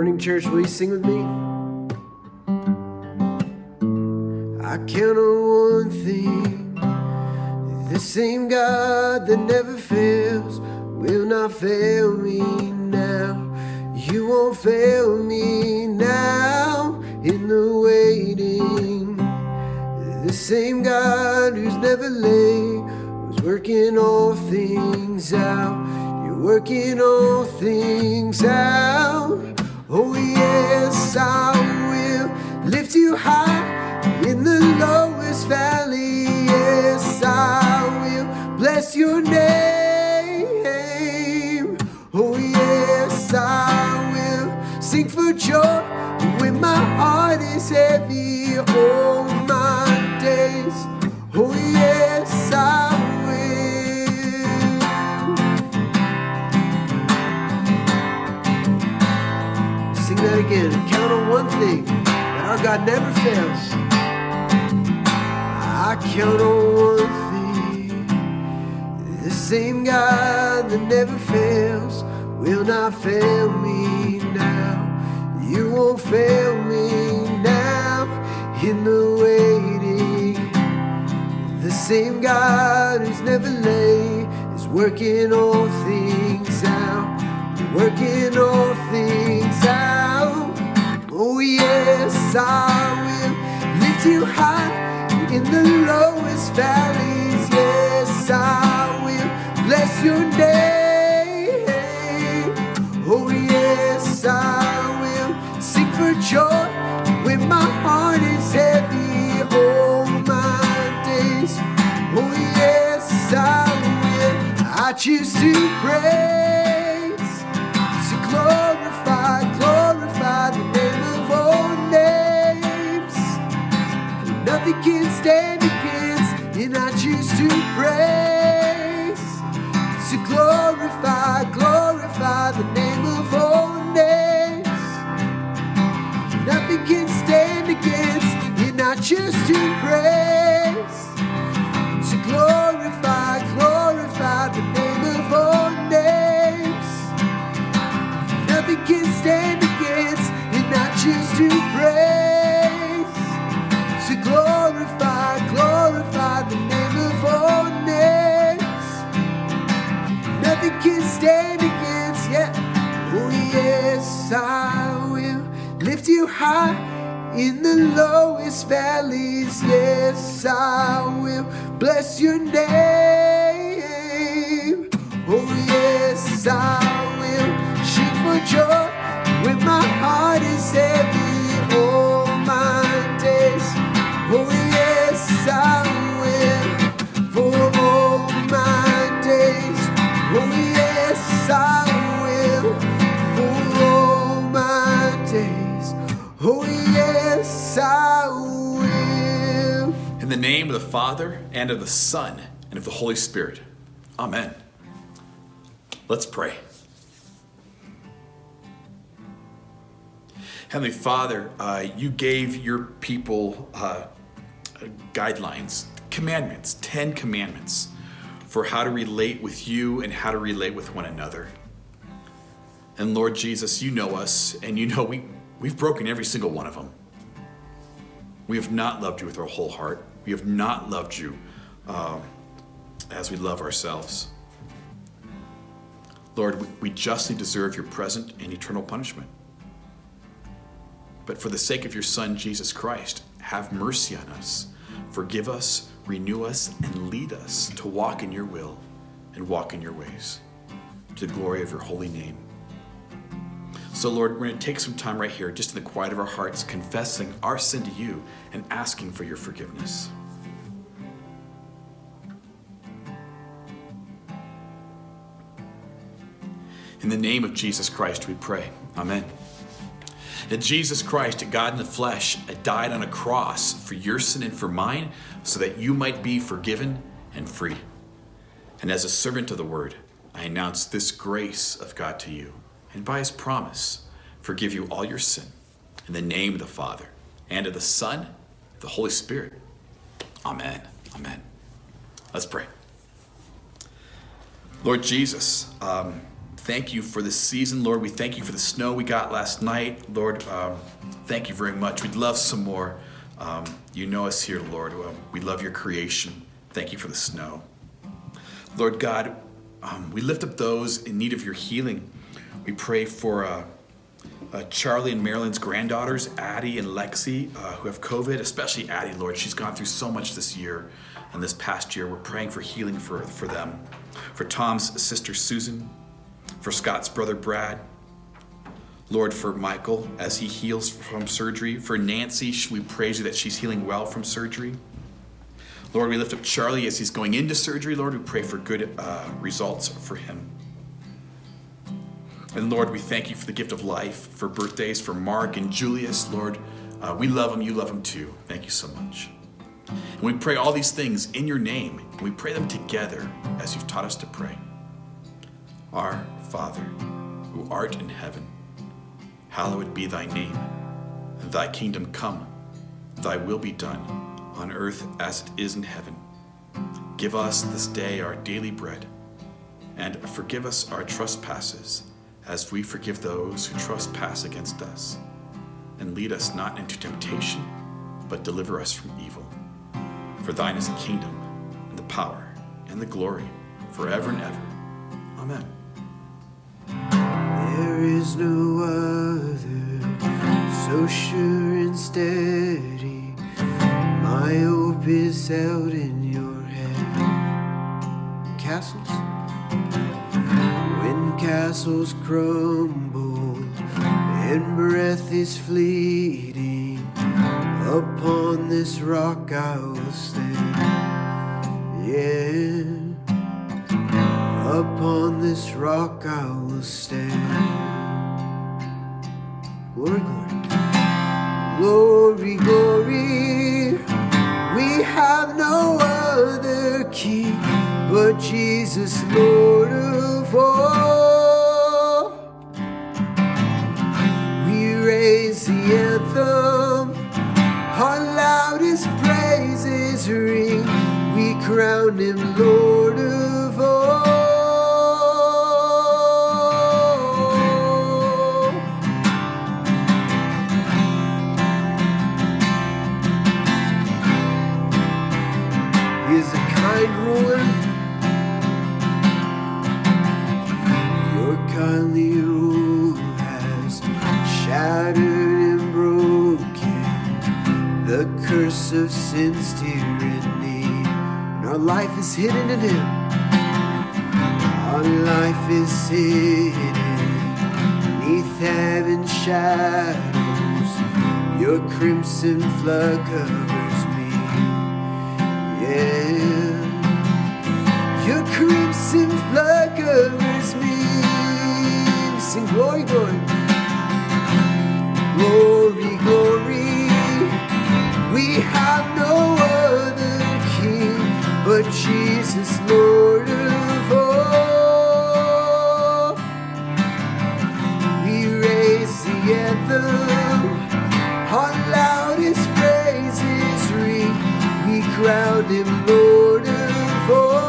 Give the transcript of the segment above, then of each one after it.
morning, church. Will you sing with me? I count on one thing. The same God that never fails will not fail me now. You won't fail me now in the waiting. The same God who's never late was working all things out. You're working all things out. Oh yes, I will lift you high in the lowest valley. Yes, I will bless your name. Oh yes, I will sing for joy when my heart is heavy all my days. Oh yes, I will. Sing that again. Count on one thing, that our God never fails. I count on one thing. The same God that never fails will not fail me now. You won't fail me now in the waiting. The same God who's never late is working all things out. Working all things out. Oh yes, I will lift you high in the lowest valleys. Yes, I will bless your name. Oh yes, I will sing for joy when my heart is heavy all my days. Oh yes, I will. I choose to praise, to glorify the name of all names. Nothing can stand against, and I choose to praise, to glorify the name of all names. Nothing can stand against, and I choose to praise, to glorify the name of all names. Nothing can stand against, and I choose to praise, to glorify the name of all names. Nothing can stand against, yeah. Oh yes, I will lift you high in the lowest valleys. Yes, I will bless your name. Oh yes, I will shout for joy when my heart is heavy all my days. Oh yes, I will for all my days. Oh yes, I will for all my days. Oh yes, I will. In the name of the Father, and of the Son, and of the Holy Spirit. Amen. Let's pray. Heavenly Father, you gave your people guidelines, commandments, 10 commandments for how to relate with you and how to relate with one another. And Lord Jesus, you know us, and you know we've broken every single one of them. We have not loved you with our whole heart. We have not loved you as we love ourselves. Lord, we justly deserve your present and eternal punishment. But for the sake of your Son, Jesus Christ, have mercy on us. Forgive us, renew us, and lead us to walk in your will and walk in your ways, to the glory of your holy name. So Lord, we're going to take some time right here, just in the quiet of our hearts, confessing our sin to you and asking for your forgiveness. In the name of Jesus Christ, we pray. Amen. That Jesus Christ, God in the flesh, died on a cross for your sin and for mine, so that you might be forgiven and free. And as a servant of the word, I announce this grace of God to you, and by his promise, forgive you all your sin. In the name of the Father, and of the Son, and the Holy Spirit. Amen. Amen. Let's pray. Lord Jesus, thank you for this season, Lord. We thank you for the snow we got last night, Lord. Thank you very much. We'd love some more. You know us here, Lord. We love your creation. Thank you for the snow. Lord God, we lift up those in need of your healing. We pray for Charlie and Marilyn's granddaughters, Addie and Lexi, who have COVID, especially Addie, Lord. She's gone through so much this year and this past year. We're praying for healing for them. For Tom's sister, Susan. For Scott's brother, Brad. Lord, for Michael, as he heals from surgery. For Nancy, we praise you that she's healing well from surgery. Lord, we lift up Charlie as he's going into surgery. Lord, we pray for good results for him. And Lord, we thank you for the gift of life, for birthdays, for Mark and Julius. Lord, we love them. You love them too. Thank you so much. And we pray all these things in your name. And we pray them together as you've taught us to pray. Our Father, who art in heaven, hallowed be thy name. Thy kingdom come. Thy will be done on earth as it is in heaven. Give us this day our daily bread, and forgive us our trespasses, as we forgive those who trespass against us. And lead us not into temptation, but deliver us from evil. For thine is the kingdom, and the power, and the glory, forever and ever. Amen. There is no other so sure and steady. My hope is held in your hand. Castles? When castles crumble and breath is fleeting, upon this rock I will stand. Yeah, upon this rock I will stand. Glory, glory, glory, glory. We have no other king but Jesus, Lord of all. We raise the anthem, our loudest praises ring. We crown him Lord of all. He is a kind ruler. Your kindly rule has shattered and broken the curse of sin's tyranny, and our life is hidden in him. Our life is hidden beneath heaven's shadows. Your crimson flood covers me. Yeah, your crimson flood covers me. Sing glory, glory, glory, glory. We have no other king but Jesus, Lord of all. We raise the anthem, our loudest praises ring. We crown him Lord of all.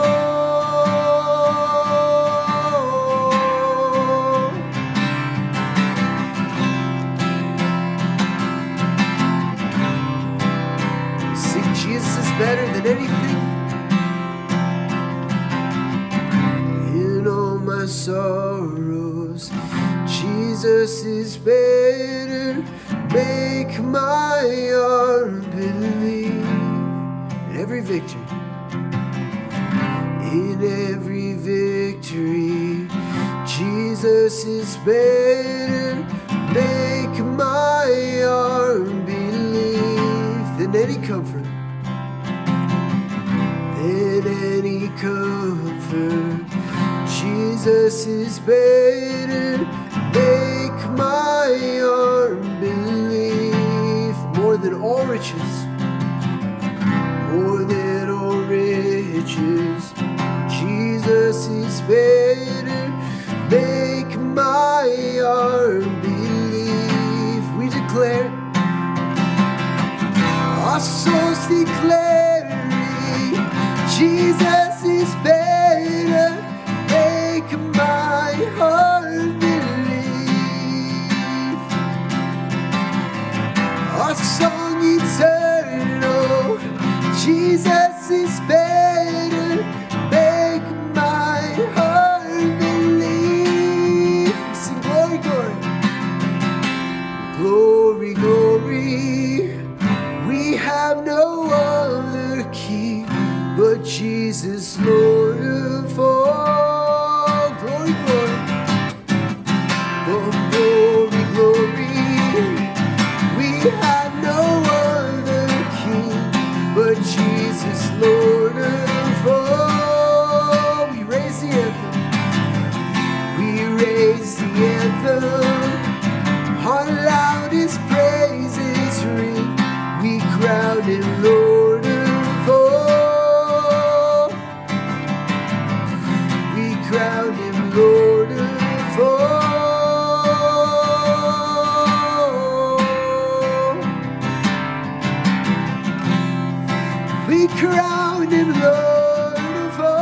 Sing Jesus is better than anything. In all my sorrows, Jesus is better. Make my heart believe. In every victory, in every victory, Jesus is better. Make my heart believe. Than any comfort, than any comfort, Jesus is better. Make my heart believe. More than all riches, more than all riches, Jesus is better. Make my heart believe. We declare, our souls declaring, Jesus is better. Make my heart Jesus, Lord of all. Glory, glory. Oh, glory, glory. We have no other King but Jesus, Lord of all. We raise the anthem. We raise the anthem. Our loudest praises ring. We crown Him Lord of all. We crown Him Lord of all. We crown Him Lord of all.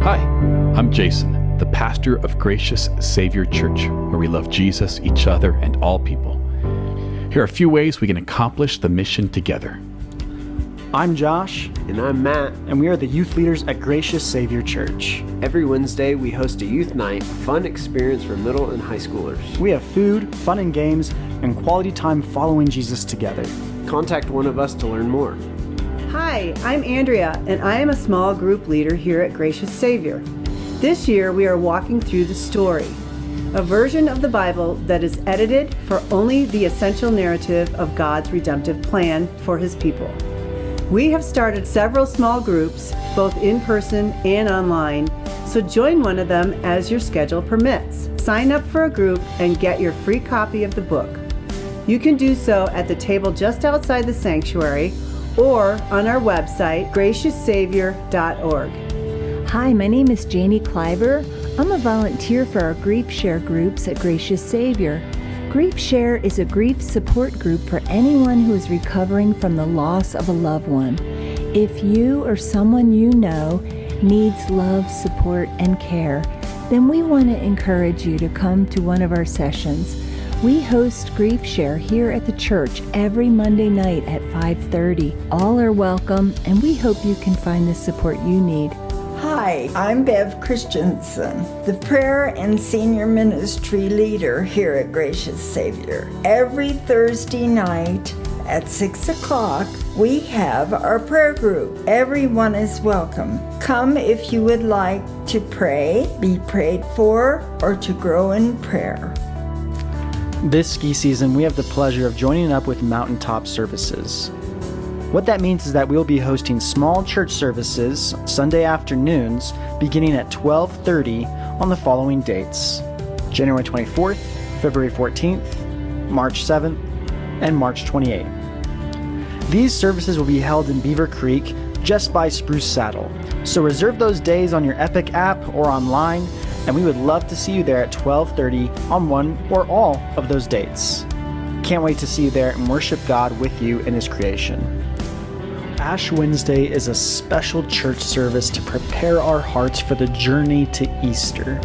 Hi, I'm Jason, the pastor of Gracious Savior Church, where we love Jesus, each other, and all people. Here are a few ways we can accomplish the mission together. I'm Josh, And I'm Matt. and we are the youth leaders at Gracious Savior Church. Every Wednesday, we host a youth night, a fun experience for middle and high schoolers. We have food, fun and games, and quality time following Jesus together. Contact one of us to learn more. Hi, I'm Andrea, and I am a small group leader here at Gracious Savior. This year, we are walking through the story, a version of the Bible that is edited for only the essential narrative of God's redemptive plan for His people. We have started several small groups, both in person and online, so join one of them as your schedule permits. Sign up for a group and get your free copy of the book. You can do so at the table just outside the sanctuary or on our website, gracioussavior.org. Hi, my name is Janie Kleiber. I'm a volunteer for our Grief Share groups at Gracious Savior. Grief Share is a grief support group for anyone who is recovering from the loss of a loved one. If you or someone you know needs love, support, and care, then we want to encourage you to come to one of our sessions. We host Grief Share here at the church every Monday night at 5:30. All are welcome, and we hope you can find the support you need. Hi, I'm Bev Christensen, the prayer and senior ministry leader here at Gracious Savior. Every Thursday night at 6 o'clock, we have our prayer group. Everyone is welcome. Come if you would like to pray, be prayed for, or to grow in prayer. This ski season, we have the pleasure of joining up with Mountaintop Services. What that means is that we'll be hosting small church services Sunday afternoons beginning at 12:30 on the following dates: January 24th, February 14th, March 7th, and March 28th. These services will be held in Beaver Creek just by Spruce Saddle. So reserve those days on your Epic app or online, and we would love to see you there at 12:30 on one or all of those dates. Can't wait to see you there and worship God with you in His creation. Ash Wednesday is a special church service to prepare our hearts for the journey to Easter.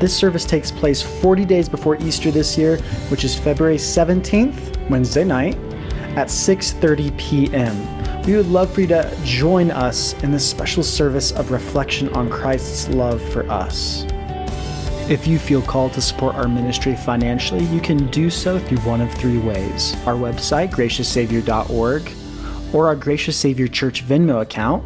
This service takes place 40 days before Easter this year, which is February 17th, Wednesday night, at 6:30 p.m. We would love for you to join us in this special service of reflection on Christ's love for us. If you feel called to support our ministry financially, you can do so through one of three ways: our website, gracioussavior.org, or our Gracious Savior Church Venmo account,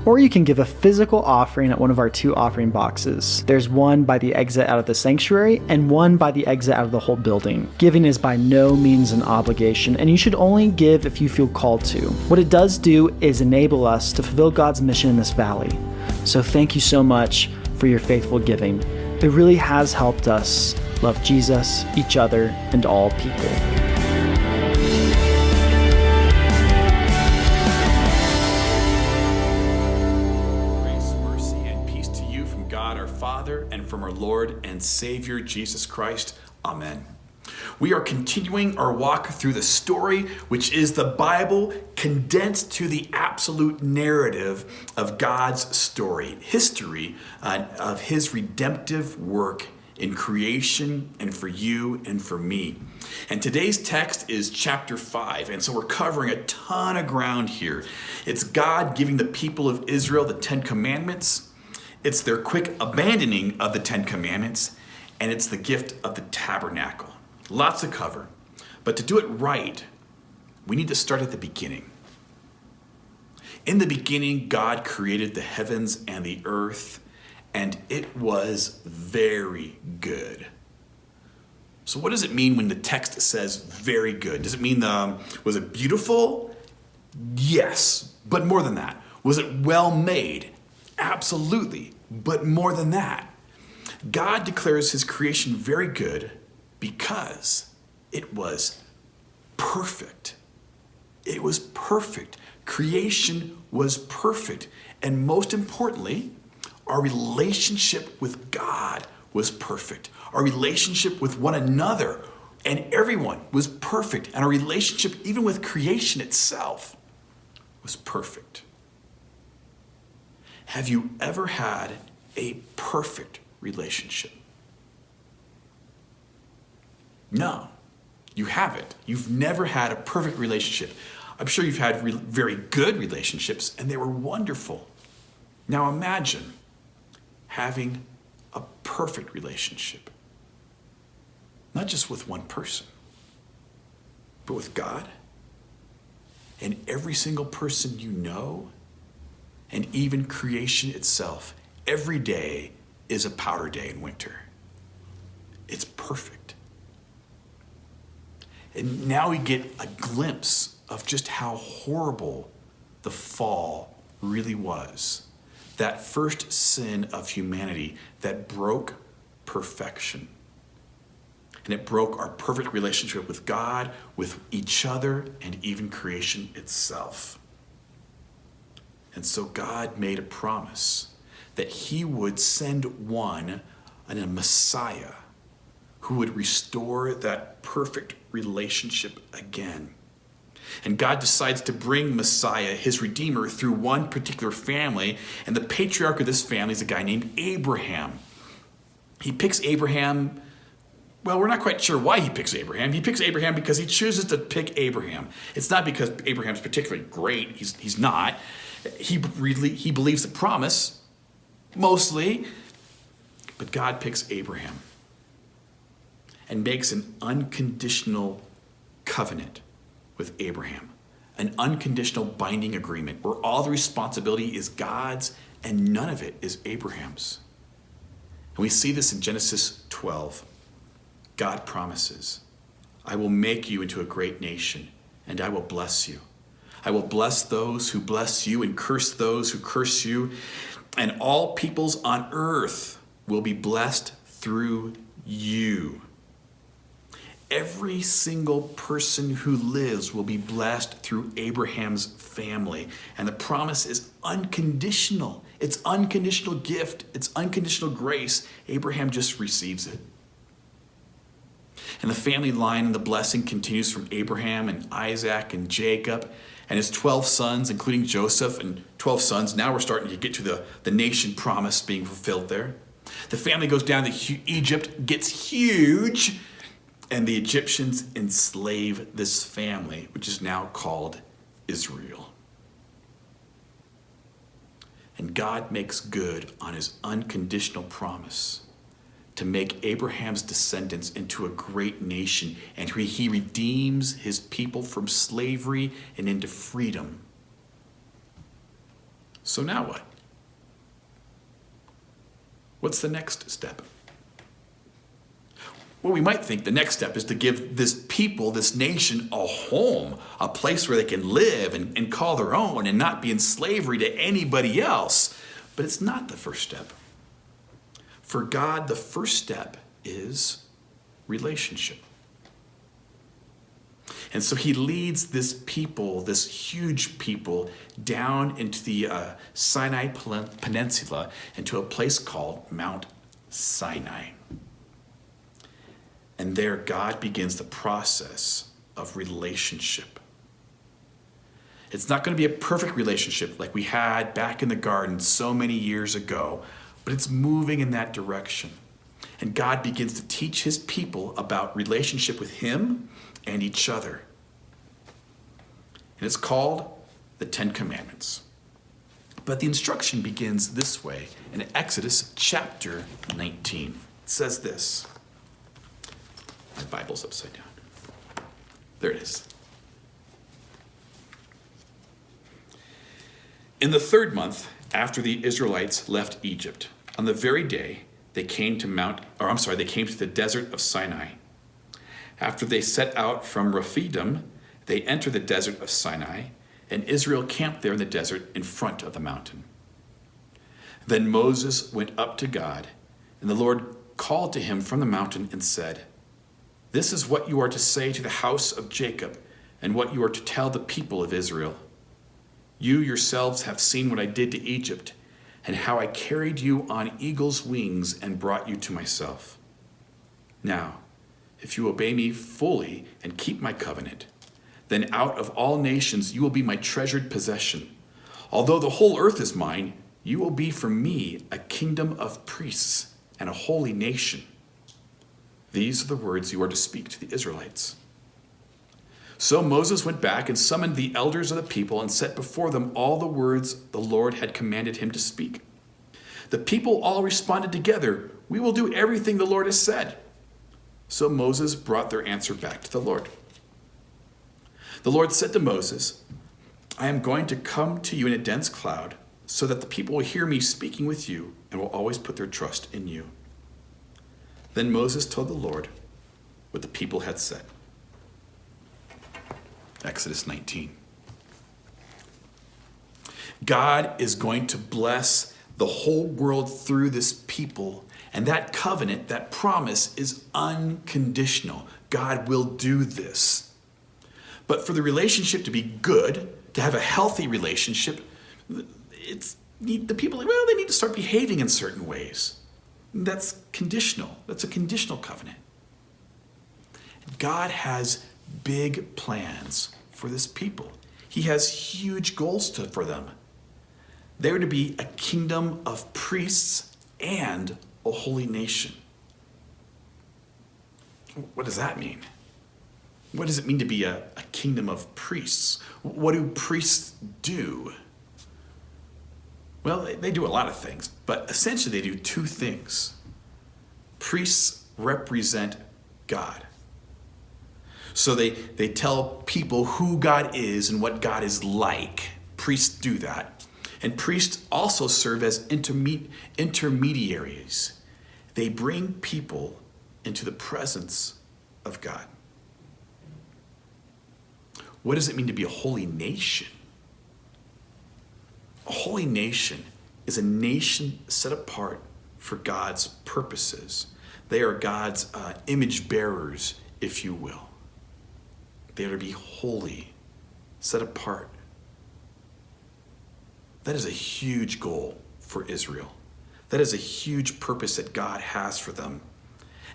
or you can give a physical offering at one of our two offering boxes. There's one by the exit out of the sanctuary and one by the exit out of the whole building. Giving is by no means an obligation, and you should only give if you feel called to. What it does do is enable us to fulfill God's mission in this valley. So thank you so much for your faithful giving. It really has helped us love Jesus, each other, and all people. Father, and from our Lord and Savior Jesus Christ. Amen. We are continuing our walk through the story, which is the Bible condensed to the absolute narrative of God's story, history of His redemptive work in creation and for you and for me. And today's text is chapter 5, and so we're covering a ton of ground here. It's God giving the people of Israel the 10 Commandments. It's their quick abandoning of the 10 Commandments, and it's the gift of the tabernacle. Lots to cover. But to do it right, we need to start at the beginning. In the beginning, God created the heavens and the earth, and it was very good. So what does it mean when the text says very good? Does it mean, was it beautiful? Yes, but more than that. Was it well made? Absolutely, but more than that. God declares his creation very good because it was perfect. It was perfect. Creation was perfect. And most importantly, our relationship with God was perfect. Our relationship with one another and everyone was perfect. And our relationship, even with creation itself, was perfect. Have you ever had a perfect relationship? No, you haven't. You've never had a perfect relationship. I'm sure you've had very good relationships, and they were wonderful. Now imagine having a perfect relationship. Not just with one person, but with God and every single person you know, and even creation itself. Every day is a powder day in winter. It's perfect. And now we get a glimpse of just how horrible the fall really was. That first sin of humanity that broke perfection. And it broke our perfect relationship with God, with each other, and even creation itself. And so God made a promise that he would send one, a Messiah, who would restore that perfect relationship again. And God decides to bring Messiah, his Redeemer, through one particular family. And the patriarch of this family is a guy named Abraham. He picks Abraham. Well, we're not quite sure why he picks Abraham. He picks Abraham because he chooses to pick Abraham. It's not because Abraham's particularly great. He's not. He believes the promise, mostly. But God picks Abraham and makes an unconditional covenant with Abraham, an unconditional binding agreement where all the responsibility is God's and none of it is Abraham's. And we see this in Genesis 12. God promises, I will make you into a great nation, and I will bless you. I will bless those who bless you and curse those who curse you, and all peoples on earth will be blessed through you. Every single person who lives will be blessed through Abraham's family. And the promise is unconditional. It's unconditional gift. It's unconditional grace. Abraham just receives it. And the family line and the blessing continues from Abraham and Isaac and Jacob and his 12 sons, including Joseph and 12 sons. Now we're starting to get to the nation promise being fulfilled there. The family goes down to Egypt, gets huge, and the Egyptians enslave this family, which is now called Israel. And God makes good on his unconditional promise to make Abraham's descendants into a great nation, and he redeems his people from slavery and into freedom. So now what? What's the next step? Well, we might think the next step is to give this people, this nation, a home, a place where they can live and call their own and not be in slavery to anybody else. But it's not the first step. For God, the first step is relationship. And so he leads this people, this huge people, down into the Sinai Peninsula, into a place called Mount Sinai. And there God begins the process of relationship. It's not going to be a perfect relationship like we had back in the garden so many years ago, but it's moving in that direction. And God begins to teach his people about relationship with him and each other. And it's called the Ten Commandments. But the instruction begins this way in Exodus chapter 19. It says this. My Bible's upside down. There it is. In the 3rd month after the Israelites left Egypt, on the very day they came to the desert of Sinai. After they set out from Rephidim, they entered the desert of Sinai, and Israel camped there in the desert in front of the mountain. Then Moses went up to God, and the Lord called to him from the mountain and said, "This is what you are to say to the house of Jacob, and what you are to tell the people of Israel. You yourselves have seen what I did to Egypt, and how I carried you on eagle's wings and brought you to myself. Now, if you obey me fully and keep my covenant, then out of all nations you will be my treasured possession. Although the whole earth is mine, you will be for me a kingdom of priests and a holy nation. These are the words you are to speak to the Israelites." So Moses went back and summoned the elders of the people and set before them all the words the Lord had commanded him to speak. The people all responded together, "We will do everything the Lord has said." So Moses brought their answer back to the Lord. The Lord said to Moses, "I am going to come to you in a dense cloud, so that the people will hear me speaking with you and will always put their trust in you." Then Moses told the Lord what the people had said. Exodus 19. God is going to bless the whole world through this people, and that covenant, that promise, is unconditional. God will do this. But for the relationship to be good, to have a healthy relationship, the people, they need to start behaving in certain ways. That's conditional. That's a conditional covenant. God has big plans for this people. He has huge goals for them. They're to be a kingdom of priests and a holy nation. What does that mean? What does it mean to be a kingdom of priests? What do priests do? Well, they do a lot of things, but essentially they do 2 things. Priests represent God. So they tell people who God is and what God is like. Priests do that. And priests also serve as intermediaries. They bring people into the presence of God. What does it mean to be a holy nation? A holy nation is a nation set apart for God's purposes. They are God's image bearers, if you will. They are to be holy, set apart. That is a huge goal for Israel. That is a huge purpose that God has for them.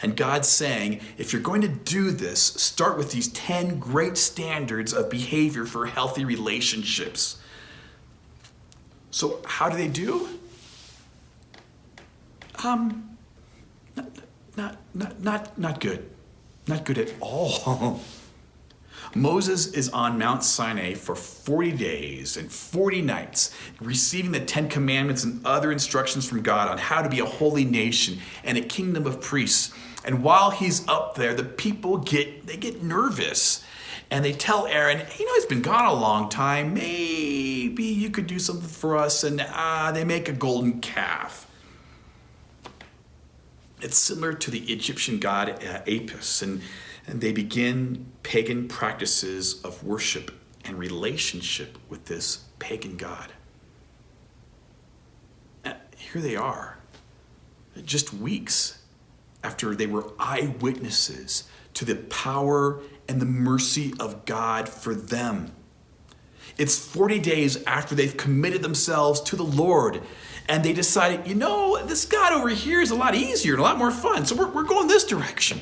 And God's saying, if you're going to do this, start with these 10 great standards of behavior for healthy relationships. So how do they do? Not good. Not good at all. Moses is on Mount Sinai for 40 days and 40 nights, receiving the 10 commandments and other instructions from God on how to be a holy nation and a kingdom of priests. And while he's up there, the people get nervous. And they tell Aaron, he's been gone a long time. Maybe you could do something for us. And they make a golden calf. It's similar to the Egyptian god Apis. And they begin pagan practices of worship and relationship with this pagan god. Here they are, just weeks after they were eyewitnesses to the power and the mercy of God for them. It's 40 days after they've committed themselves to the Lord, and they decided, this God over here is a lot easier and a lot more fun, so we're going this direction.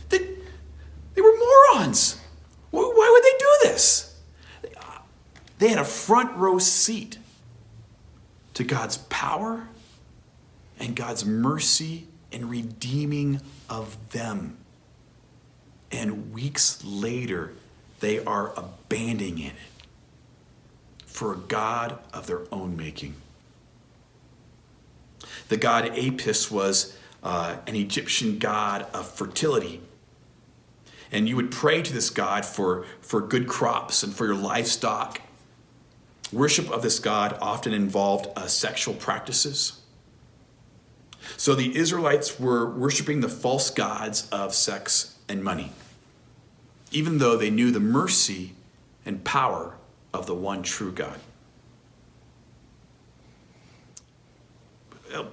They were morons. Why would they do this? They had a front row seat to God's power and God's mercy and redeeming of them. And weeks later, they are abandoning it for a god of their own making. The god Apis was an Egyptian god of fertility. And you would pray to this god for good crops and for your livestock. Worship of this god often involved sexual practices. So the Israelites were worshiping the false gods of sex and money, even though they knew the mercy and power of the one true God. Well,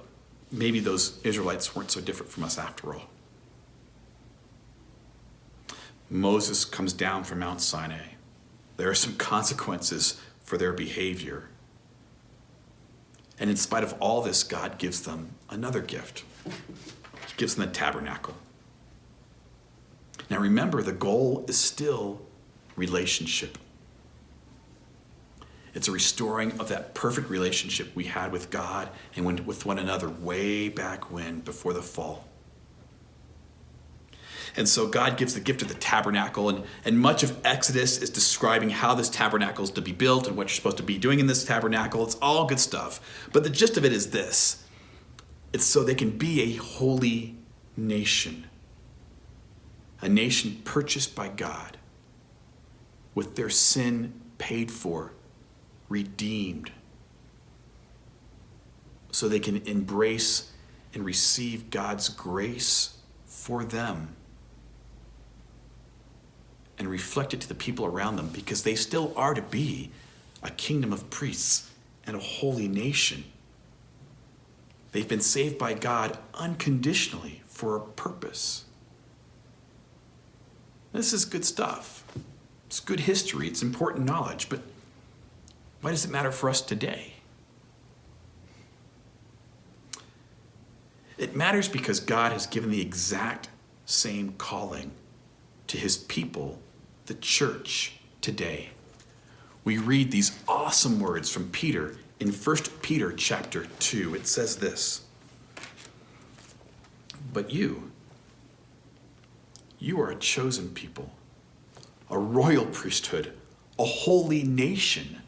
maybe those Israelites weren't so different from us after all. Moses comes down from Mount Sinai. There are some consequences for their behavior. And in spite of all this, God gives them another gift. He gives them the tabernacle. Now remember, the goal is still relationship. It's a restoring of that perfect relationship we had with God and with one another way back when, before the fall. And so God gives the gift of the tabernacle, and much of Exodus is describing how this tabernacle is to be built and what you're supposed to be doing in this tabernacle. It's all good stuff. But the gist of it is this. It's so they can be a holy nation. A nation purchased by God, with their sin paid for, redeemed, so they can embrace and receive God's grace for them and reflect it to the people around them, because they still are to be a kingdom of priests and a holy nation. They've been saved by God unconditionally for a purpose. This is good stuff. It's good history. It's important knowledge. But why does it matter for us today? It matters because God has given the exact same calling to his people, the church, today. We read these awesome words from Peter in 1 Peter chapter 2. It says this, "But you are a chosen people, a royal priesthood, a holy nation,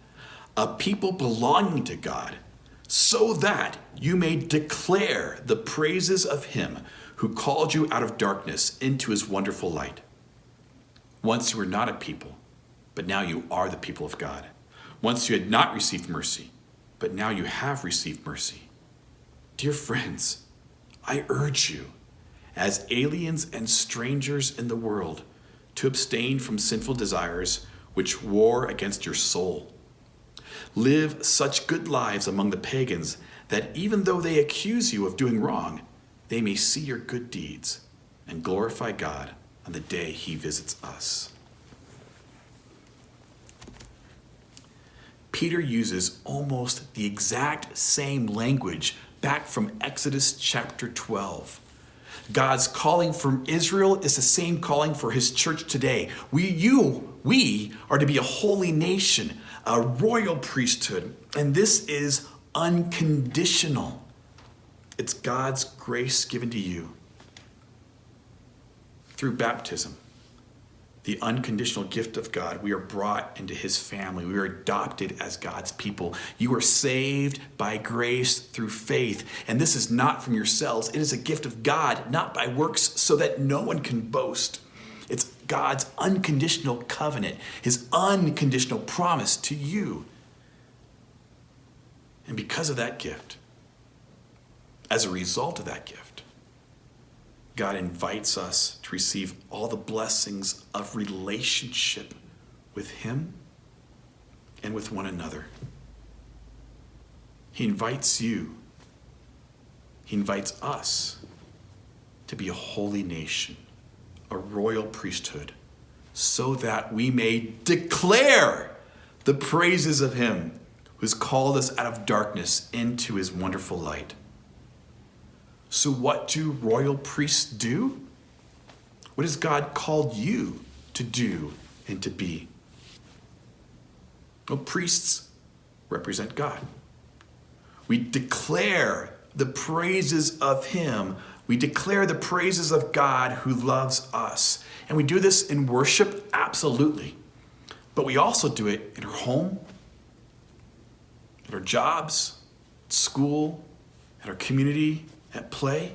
a people belonging to God, so that you may declare the praises of him who called you out of darkness into his wonderful light. Once you were not a people, but now you are the people of God. Once you had not received mercy, but now you have received mercy. Dear friends, I urge you, as aliens and strangers in the world, to abstain from sinful desires which war against your soul. Live such good lives among the pagans that even though they accuse you of doing wrong, they may see your good deeds and glorify God on the day he visits us." Peter uses almost the exact same language back from Exodus chapter 12. God's calling from Israel is the same calling for his church today. We are to be a holy nation, a royal priesthood, and this is unconditional. It's God's grace given to you through baptism. The unconditional gift of God. We are brought into his family. We are adopted as God's people. You are saved by grace through faith. And this is not from yourselves. It is a gift of God, not by works, so that no one can boast. It's God's unconditional covenant, his unconditional promise to you. And because of that gift, as a result of that gift, God invites us to receive all the blessings of relationship with him and with one another. He invites you, he invites us to be a holy nation, a royal priesthood, so that we may declare the praises of him who has called us out of darkness into his wonderful light. So what do royal priests do? What has God called you to do and to be? Well, priests represent God. We declare the praises of him We declare the praises of God who loves us. And we do this in worship, absolutely. But we also do it in our home, at our jobs, at school, at our community, at play.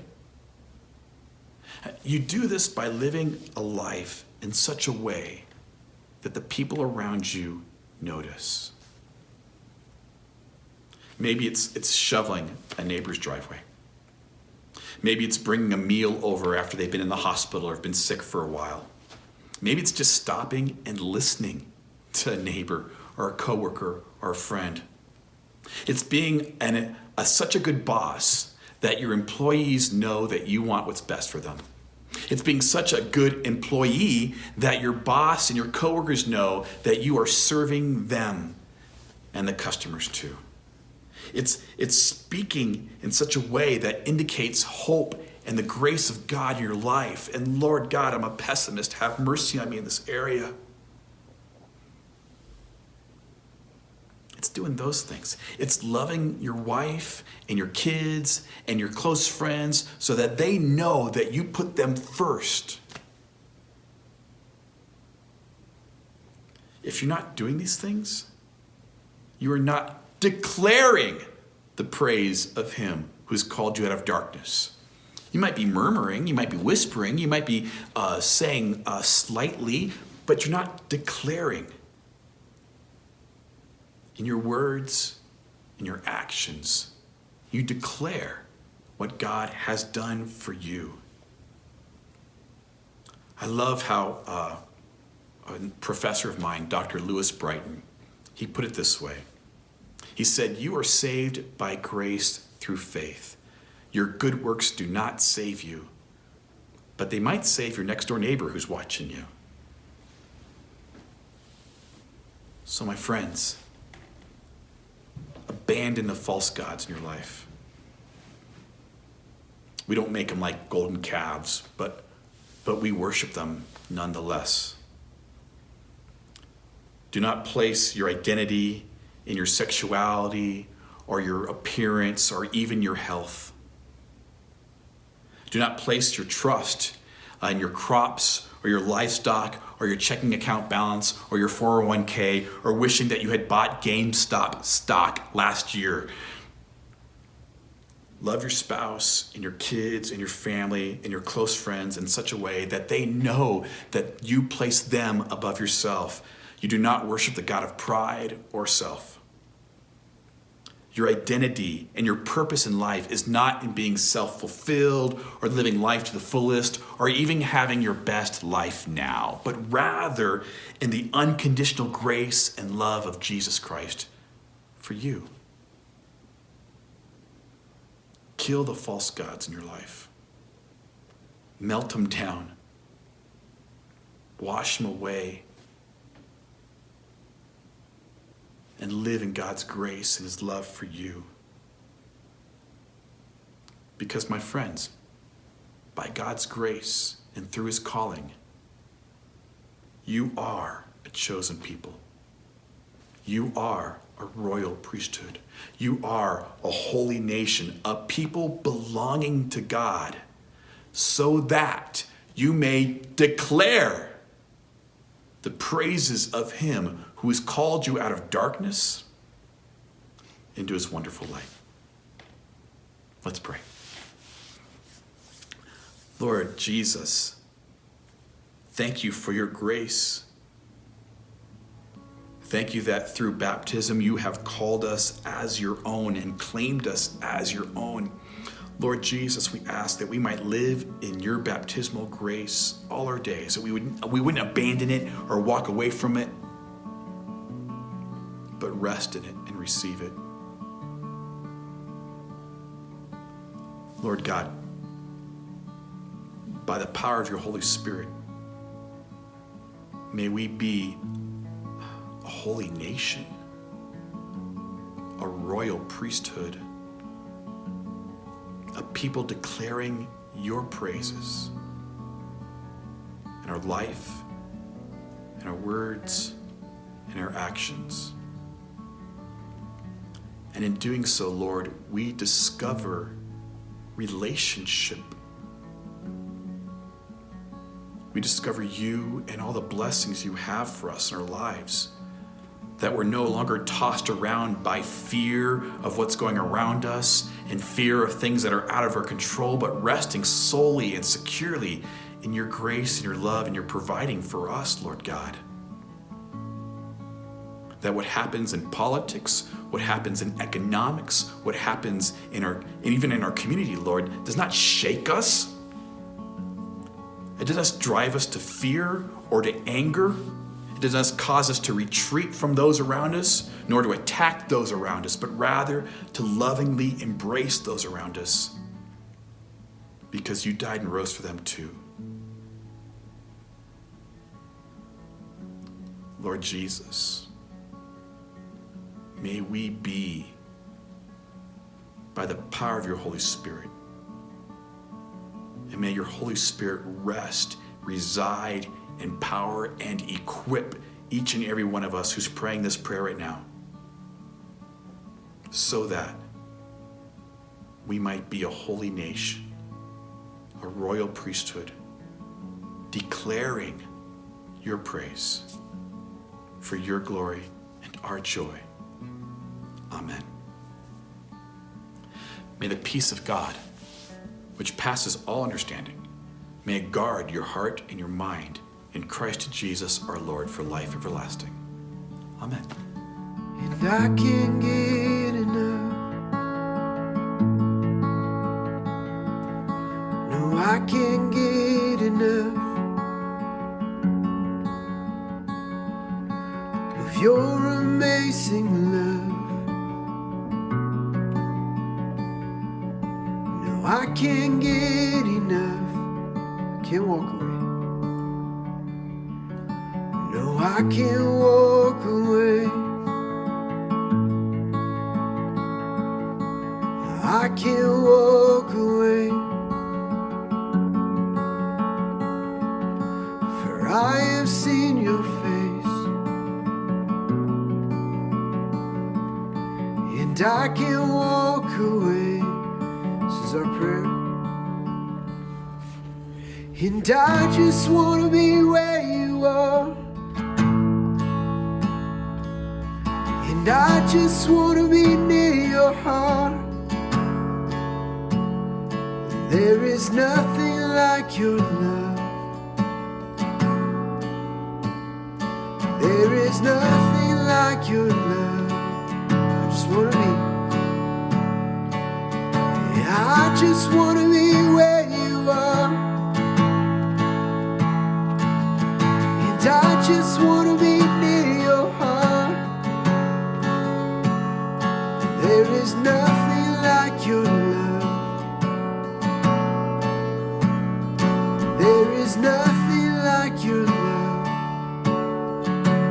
You do this by living a life in such a way that the people around you notice. Maybe it's shoveling a neighbor's driveway. Maybe it's bringing a meal over after they've been in the hospital or have been sick for a while. Maybe it's just stopping and listening to a neighbor or a coworker or a friend. It's being such a good boss that your employees know that you want what's best for them. It's being such a good employee that your boss and your coworkers know that you are serving them and the customers too. It's speaking in such a way that indicates hope and the grace of God in your life. And Lord God, I'm a pessimist. Have mercy on me in this area. It's doing those things. It's loving your wife and your kids and your close friends so that they know that you put them first. If you're not doing these things, you are not declaring the praise of him who's called you out of darkness. You might be murmuring, you might be whispering, you might be saying slightly, but you're not declaring. In your words, in your actions, you declare what God has done for you. I love how a professor of mine, Dr. Lewis Brighton, he put it this way. He said, "You are saved by grace through faith. Your good works do not save you, but they might save your next door neighbor who's watching you." So my friends, abandon the false gods in your life. We don't make them like golden calves, but we worship them nonetheless. Do not place your identity in your sexuality or your appearance or even your health. Do not place your trust in your crops or your livestock or your checking account balance or your 401k or wishing that you had bought GameStop stock last year. Love your spouse and your kids and your family and your close friends in such a way that they know that you place them above yourself. You do not worship the God of pride or self. Your identity and your purpose in life is not in being self-fulfilled or living life to the fullest or even having your best life now, but rather in the unconditional grace and love of Jesus Christ for you. Kill the false gods in your life. Melt them down. Wash them away. And live in God's grace and his love for you. Because, my friends, by God's grace and through his calling, you are a chosen people. You are a royal priesthood. You are a holy nation, a people belonging to God, so that you may declare the praises of him who has called you out of darkness into his wonderful light. Let's pray. Lord Jesus, thank you for your grace. Thank you that through baptism you have called us as your own and claimed us as your own. Lord Jesus, we ask that we might live in your baptismal grace all our days, that we wouldn't abandon it or walk away from it, but rest in it and receive it. Lord God, by the power of your Holy Spirit, may we be a holy nation, a royal priesthood, a people declaring your praises in our life, in our words, in our actions. And in doing so, Lord, we discover relationship we discover you and all the blessings you have for us in our lives. That we're no longer tossed around by fear of what's going around us and fear of things that are out of our control, but resting solely and securely in your grace and your love and your providing for us, Lord God. That what happens in politics, what happens in economics, what happens even in our community, Lord, does not shake us. It does not drive us to fear or to anger. It does not cause us to retreat from those around us, nor to attack those around us, but rather to lovingly embrace those around us, because you died and rose for them too. Lord Jesus, may we be, by the power of your Holy Spirit, and may your Holy Spirit rest, reside, empower, and equip each and every one of us who's praying this prayer right now, so that we might be a holy nation, a royal priesthood, declaring your praise for your glory and our joy. Amen. May the peace of God, which passes all understanding, may it guard your heart and your mind in Christ Jesus our Lord for life everlasting. Amen. And I can't get enough. No, I can't get enough of your amazing love. No, I can't get enough. I can't walk away. No, I can't walk away. I can't walk away. For I have seen your face, and I can't walk away. This is our prayer. And I just want to be where you are. And I just want to be near your heart. There is nothing like your love. There is nothing like your love. I just want to be. Yeah, I just want to be where you are. And I just want to be near your heart. There is nothing like your love. There is nothing like your love.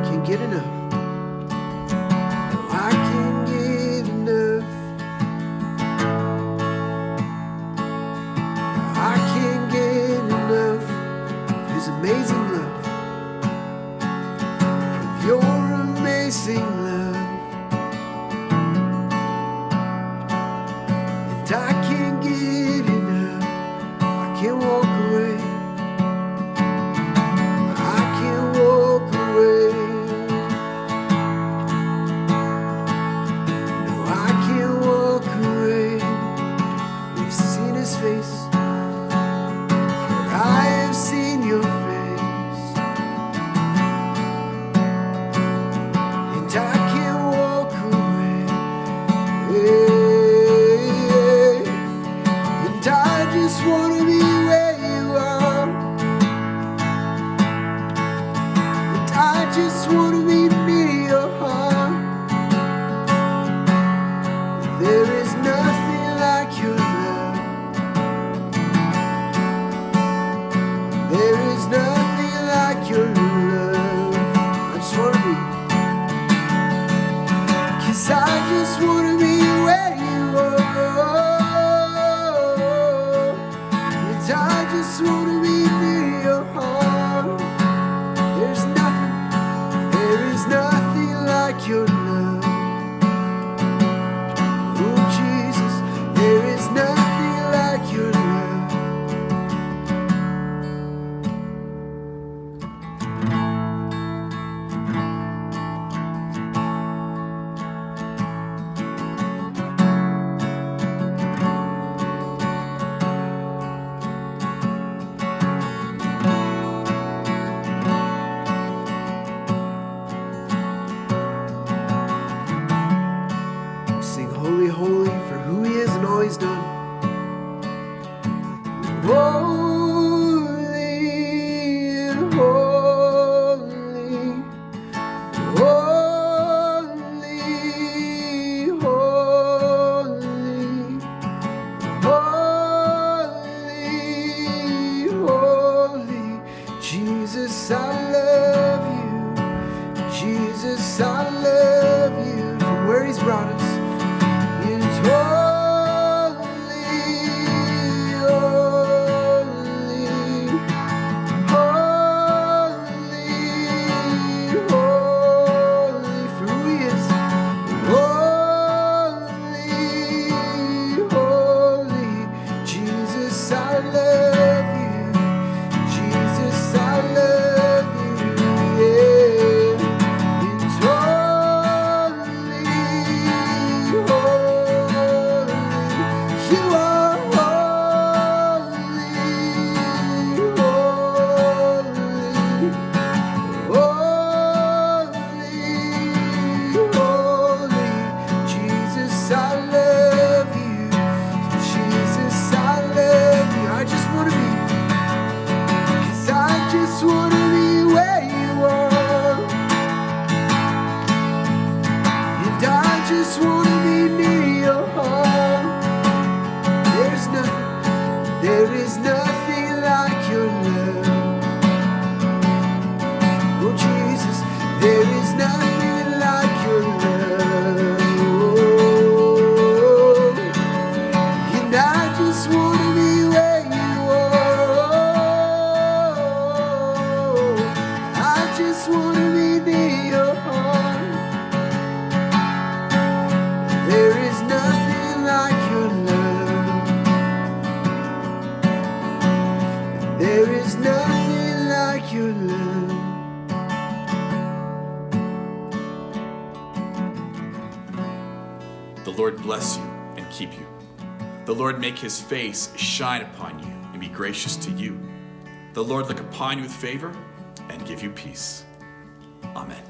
Can't get enough. No, I can't get enough. I can't get enough of his amazing love, of your amazing love. And I can't get enough. I can't walk away. I can't walk away. No, I can't walk away. We've seen his face. For I have seen your face. And I can't walk away. And I just want to be where you are. And I just want to be near your heart. There is nothing like your love. There is nothing like your love. I just want to be. 'Cause I just want to be where you are. And I just want to be near your heart. There's nothing, there is nothing like your love. Oh, Holy, holy for who he is and all he's done. Holy and holy, holy, holy, holy, Jesus, I love you. Jesus, I love you. From where he's brought us. It's holy, holy, holy, holy, for who he is. Holy, holy, Jesus, I love you. Jesus, I love you, yeah. It's holy, holy, you are holy, holy, holy, Jesus, I love you. Jesus, I love you. I just want to be. 'Cause I just want to be where you are. And I just want to be near your heart. There is nothing like your love. Oh Jesus, there is nothing like your love. And I just want to be where you are. I just want to be near your heart. There is nothing like your love. There is nothing like your love. The Lord bless you and keep you. The Lord make his face shine upon you and be gracious to you. The Lord look upon you with favor and give you peace. Amen.